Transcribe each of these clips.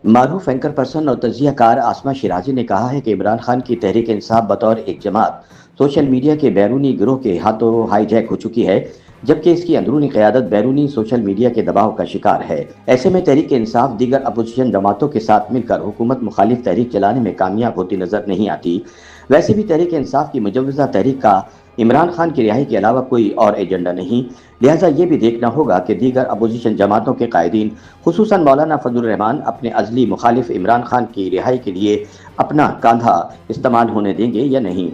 معروف anchor person اور تجزیہ کار آسما شیرازی نے کہا ہے کہ عمران خان کی تحریک انصاف بطور ایک جماعت سوشل میڈیا کے بیرونی گروہ کے ہاتھوں ہائی جیک ہو چکی ہے، جبکہ اس کی اندرونی قیادت بیرونی سوشل میڈیا کے دباؤ کا شکار ہے۔ ایسے میں تحریک انصاف دیگر اپوزیشن جماعتوں کے ساتھ مل کر حکومت مخالف تحریک چلانے میں کامیاب ہوتی نظر نہیں آتی۔ ویسے بھی تحریک انصاف کی مجوزہ تحریک کا عمران خان کی رہائی کے علاوہ کوئی اور ایجنڈا نہیں، لہٰذا یہ بھی دیکھنا ہوگا کہ دیگر اپوزیشن جماعتوں کے قائدین خصوصاً مولانا فضل الرحمان اپنے ازلی مخالف عمران خان کی رہائی کے لیے اپنا کاندھا استعمال ہونے دیں گے یا نہیں۔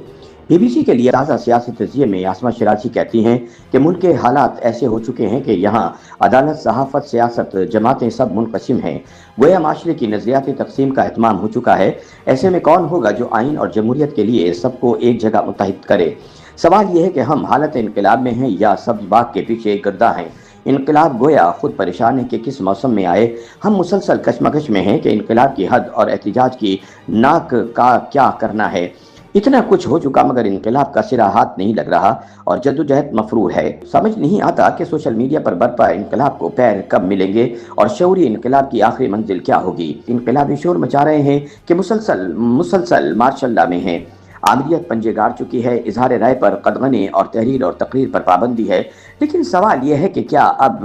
بی بی سی کے لیے تازہ سیاسی تجزیے میں آسما شیرازی کہتی ہیں کہ ملک کے حالات ایسے ہو چکے ہیں کہ یہاں عدالت، صحافت، سیاست، جماعتیں سب منقسم ہیں، گویا معاشرے کی نظریاتی تقسیم کا اہتمام ہو چکا ہے۔ ایسے میں کون ہوگا جو آئین اور جمہوریت کے لیے سب کو ایک جگہ متحد کرے؟ سوال یہ ہے کہ ہم حالت انقلاب میں ہیں یا سبز باغ کے پیچھے گردہ ہیں۔ انقلاب گویا خود پریشان ہے کہ کس موسم میں آئے۔ ہم مسلسل کشمکش میں ہیں کہ انقلاب کی حد اور احتجاج کی ناک کا کیا کرنا ہے۔ اتنا کچھ ہو چکا مگر انقلاب کا سرا ہاتھ نہیں لگ رہا اور جدوجہد مفرور ہے۔ سمجھ نہیں آتا کہ سوشل میڈیا پر برپا انقلاب کو پیر کب ملیں گے اور شعوری انقلاب کی آخری منزل کیا ہوگی۔ انقلابی شور مچا رہے ہیں کہ مسلسل ماشاء اللہ میں ہیں۔ آمریت پنجے گاڑ چکی ہے، اظہار رائے پر قدغنیں اور تحریر اور تقریر پر پابندی ہے، لیکن سوال یہ ہے کہ کیا اب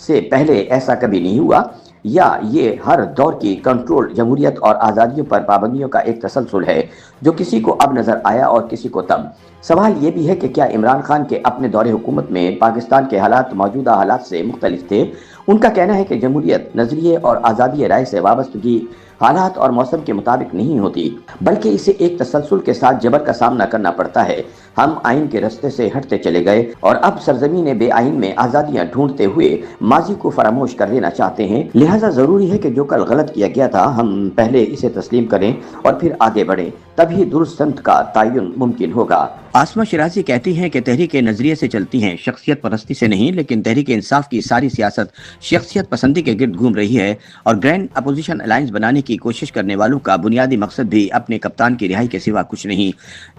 سے پہلے ایسا کبھی نہیں ہوا، یا یہ ہر دور کی کنٹرول جمہوریت اور آزادیوں پر پابندیوں کا ایک تسلسل ہے جو کسی کو اب نظر آیا اور کسی کو تب۔ سوال یہ بھی ہے کہ کیا عمران خان کے اپنے دور حکومت میں پاکستان کے حالات موجودہ حالات سے مختلف تھے؟ ان کا کہنا ہے کہ جمہوریت نظریے اور آزادی رائے سے وابستگی حالات اور موسم کے مطابق نہیں ہوتی، بلکہ اسے ایک تسلسل کے ساتھ جبر کا سامنا کرنا پڑتا ہے۔ ہم آئین کے رستے سے ہٹتے چلے گئے اور اب سرزمین بے آئین میں آزادیاں ڈھونڈتے ہوئے ماضی کو فراموش کر دینا چاہتے ہیں، لہٰذا ضروری ہے کہ جو کل غلط کیا گیا تھا ہم پہلے اسے تسلیم کریں اور پھر آگے بڑھیں، تبھی درست سمت کا تعین ممکن ہوگا۔ آسما شیرازی کہتی ہیں کہ تحریک نظریے سے چلتی ہیں، شخصیت پرستی سے نہیں، لیکن تحریک انصاف کی ساری سیاست شخصیت پسندی کے گرد گھوم رہی ہے اور گرینڈ اپوزیشن الائنس بنانے کی کوشش کرنے والوں کا بنیادی مقصد بھی اپنے کپتان کی رہائی کے سوا کچھ نہیں۔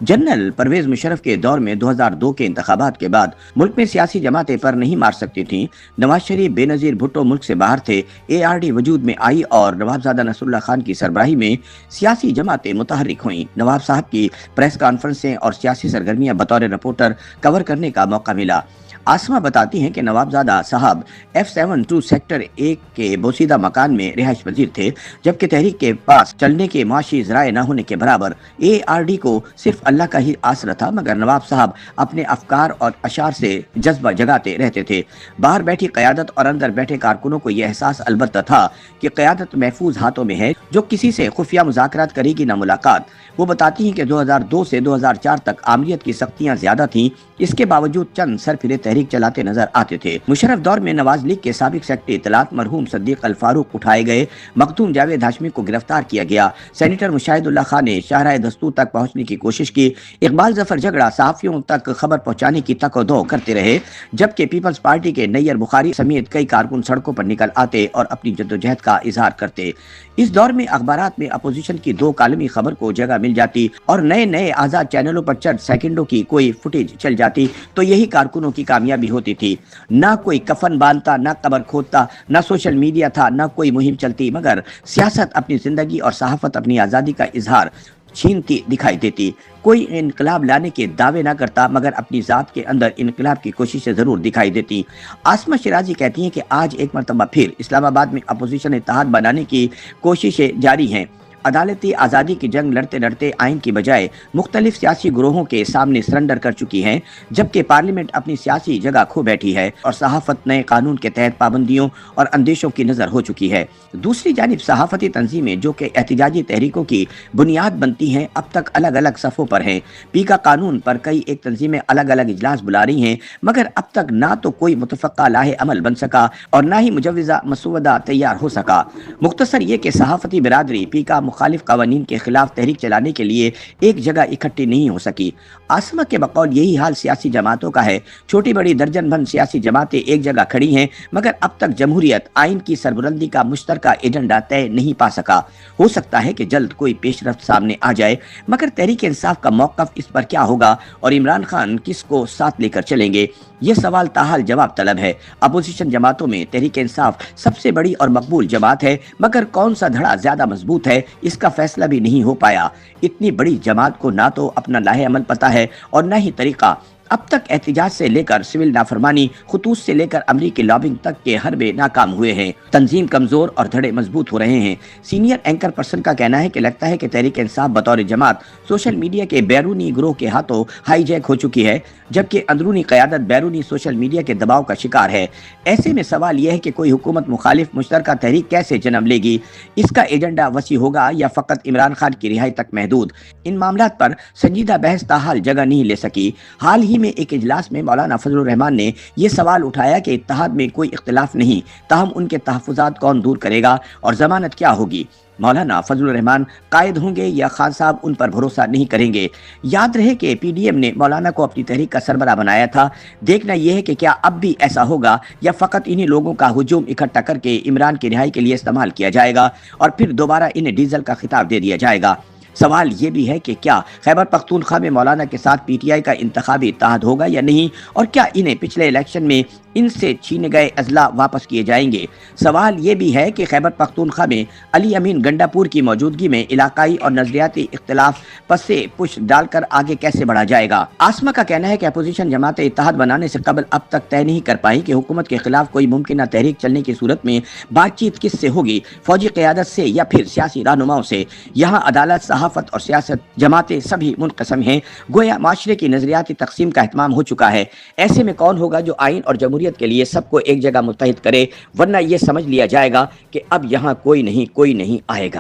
جنرل پرویز مشرف کے دور میں 2002 کے انتخابات کے بعد ملک میں سیاسی جماعتیں پر نہیں مار سکتی تھیں۔ نواز شریف، بے نظیر بھٹو ملک سے باہر تھے، اے آر ڈی وجود میں آئی اور نوابزادہ نصر اللہ خان کی سربراہی میں سیاسی جماعتیں متحرک ہوئیں۔ نواب صاحب کی پریس کانفرنسیں اور سیاسی سرگرمیاں بطور رپورٹر کور کرنے کا موقع ملا۔ آسما بتاتی ہیں کہ نوابزادہ صاحب F72 سیکٹر 1 کے بوسیدہ مکان میں رہائش پذیر تھے، جبکہ تحریک کے پاس چلنے کے معاشی ذرائع نہ ہونے کے برابر اے آر ڈی کو صرف اللہ کا ہی آسرا تھا، مگر نواب صاحب اپنے افکار اور اشعار سے جذبہ جگاتے رہتے تھے۔ باہر بیٹھی قیادت اور اندر بیٹھے کارکنوں کو یہ احساس البتہ تھا کہ قیادت محفوظ ہاتھوں میں ہے، جو کسی سے خفیہ مذاکرات کرے گی نہ ملاقات۔ وہ بتاتی ہیں کہ 2002 سے 2004 تک آمریت کی سختیاں زیادہ تھیں، اس کے باوجود چند سرفرے تحریک چلاتے نظر آتے تھے۔ مشرف دور میں نواز لیگ کے سابق سیکرٹری اطلاعات مرحوم صدیق الفاروق اٹھائے گئے، مخدوم جاوید ہاشمی کو گرفتار کیا گیا، سینیٹر مشاہد اللہ خان نے شاہراہ دستور تک پہنچنے کی کوشش کی، اقبال ظفر جھگڑا صحافیوں تک خبر پہنچانے کی تک و دو کرتے رہے، جبکہ پیپلز پارٹی کے نیر بخاری سمیت کئی کارکن سڑکوں پر نکل آتے اور اپنی جدوجہد کا اظہار کرتے۔ اس دور میں اخبارات میں اپوزیشن کی 2 کالمی خبر کو جگہ مل جاتی اور نئے آزاد چینلوں پر چند سیکنڈوں کی کوئی فوٹیج چل جاتی تو یہی کارکنوں کی کامیابی ہوتی تھی۔ نہ کوئی کفن باندھتا، نہ قبر کھودتا، نہ سوشل میڈیا تھا، نہ کوئی مہم چلتی، مگر سیاست اپنی زندگی اور صحافت اپنی آزادی کا اظہار چھینتی دکھائی دیتی۔ کوئی انقلاب لانے کے دعوے نہ کرتا، مگر اپنی ذات کے اندر انقلاب کی کوششیں ضرور دکھائی دیتی۔ آسما شیرازی کہتی ہیں کہ آج ایک مرتبہ پھر اسلام آباد میں اپوزیشن اتحاد بنانے کی کوششیں جاری ہیں۔ عدالتی آزادی کی جنگ لڑتے لڑتے آئین کی بجائے مختلف سیاسی گروہوں کے سامنے سرنڈر کر چکی ہیں، جبکہ پارلیمنٹ اپنی سیاسی جگہ کھو بیٹھی ہے اور صحافت نئے قانون کے تحت پابندیوں اور اندیشوں کی نظر ہو چکی ہے۔ دوسری جانب صحافتی تنظیمیں جو کہ احتجاجی تحریکوں کی بنیاد بنتی ہیں، اب تک الگ الگ صفوں پر ہیں۔ پی کا قانون پر کئی ایک تنظیمیں الگ الگ اجلاس بلا رہی ہیں، مگر اب تک نہ تو کوئی متفقہ لاہ عمل بن سکا اور نہ ہی مجوزہ مسودہ تیار ہو سکا۔ مختصر یہ کہ صحافتی برادری پی کا مخالف قوانین کے خلاف تحریک چلانے کے لیے ایک جگہ اکٹھی نہیں ہو سکی۔ عاصمہ کے بقول یہی حال سیاسی جماعتوں کا ہے۔ چھوٹی بڑی درجن بھر سیاسی جماعتیں ایک جگہ کھڑی ہیں، مگر اب تک جمہوریت آئین کی سربلندی کا مشترکہ ایجنڈا طے نہیں پا سکا۔ ہو سکتا ہے کہ جلد کوئی پیش رفت سامنے آ جائے، مگر تحریک انصاف کا موقف اس پر کیا ہوگا اور عمران خان کس کو ساتھ لے کر چلیں گے، یہ سوال تاحال جواب طلب ہے۔ اپوزیشن جماعتوں میں تحریک انصاف سب سے بڑی اور مقبول جماعت ہے، مگر کون سا دھڑا زیادہ مضبوط ہے اس کا فیصلہ بھی نہیں ہو پایا۔ اتنی بڑی جماعت کو نہ تو اپنا لاہ عمل پتہ ہے اور نہ ہی طریقہ۔ اب تک احتجاج سے لے کر سول نافرمانی، خطوط سے لے کر امریکی لابنگ تک کے حربے ناکام ہوئے ہیں۔ تنظیم کمزور اور دھڑے مضبوط ہو رہے ہیں۔ سینئر اینکر پرسن کا کہنا ہے کہ لگتا ہے کہ تحریک انصاف بطور جماعت سوشل میڈیا کے بیرونی گروہ کے ہاتھوں ہائی جیک ہو چکی ہے، جبکہ اندرونی قیادت بیرونی سوشل میڈیا کے دباؤ کا شکار ہے۔ ایسے میں سوال یہ ہے کہ کوئی حکومت مخالف مشترکہ تحریک کیسے جنم لے گی؟ اس کا ایجنڈا وسیع ہوگا یا فقط عمران خان کی رہائی تک محدود؟ ان معاملات پر سنجیدہ بحث تاحال جگہ نہیں لے سکی۔ حال ہی میں ایک اجلاس میں مولانا فضل الرحمان نے یہ سوال اٹھایا کہ اتحاد میں کوئی اختلاف نہیں، تاہم ان کے تحفظات کون دور کرے گا اور ضمانت کیا ہوگی؟ مولانا فضل الرحمان قائد ہوں گے یا خان صاحب ان پر بھروسہ نہیں کریں گے؟ یاد رہے کہ پی ڈی ایم نے مولانا کو اپنی تحریک کا سربراہ بنایا تھا۔ دیکھنا یہ ہے کہ کیا اب بھی ایسا ہوگا یا فقط انہی لوگوں کا ہجوم اکٹھا کر کے عمران کی رہائی کے لیے استعمال کیا جائے گا اور پھر دوبارہ انہیں ڈیزل کا خطاب دے دیا جائے گا۔ سوال یہ بھی ہے کہ کیا خیبر پختونخوا میں مولانا کے ساتھ پی ٹی آئی کا انتخابی اتحاد ہوگا یا نہیں، اور کیا انہیں پچھلے الیکشن میں ان سے چھینے گئے اضلاع واپس کیے جائیں گے؟ سوال یہ بھی ہے کہ خیبر پختونخوا میں علی امین گنڈا پور کی موجودگی میں علاقائی اور نظریاتی اختلاف پس پش ڈال کر آگے کیسے بڑھا جائے گا؟ عاصمہ کا کہنا ہے کہ اپوزیشن جماعتیں اتحاد بنانے سے قبل اب تک طے نہیں کر پائیں کہ حکومت کے خلاف کوئی ممکنہ تحریک چلنے کی صورت میں بات چیت کس سے ہوگی، فوجی قیادت سے یا پھر سیاسی رہنماؤں سے۔ یہاں عدالت، صحافت اور سیاست جماعتیں سبھی منقسم ہیں، گویا معاشرے کی نظریاتی تقسیم کا اہتمام ہو چکا ہے۔ ایسے میں کون ہوگا جو آئین اور جمہوریت کے لیے سب کو ایک جگہ متحد کرے، ورنہ یہ سمجھ لیا جائے گا کہ اب یہاں کوئی نہیں آئے گا۔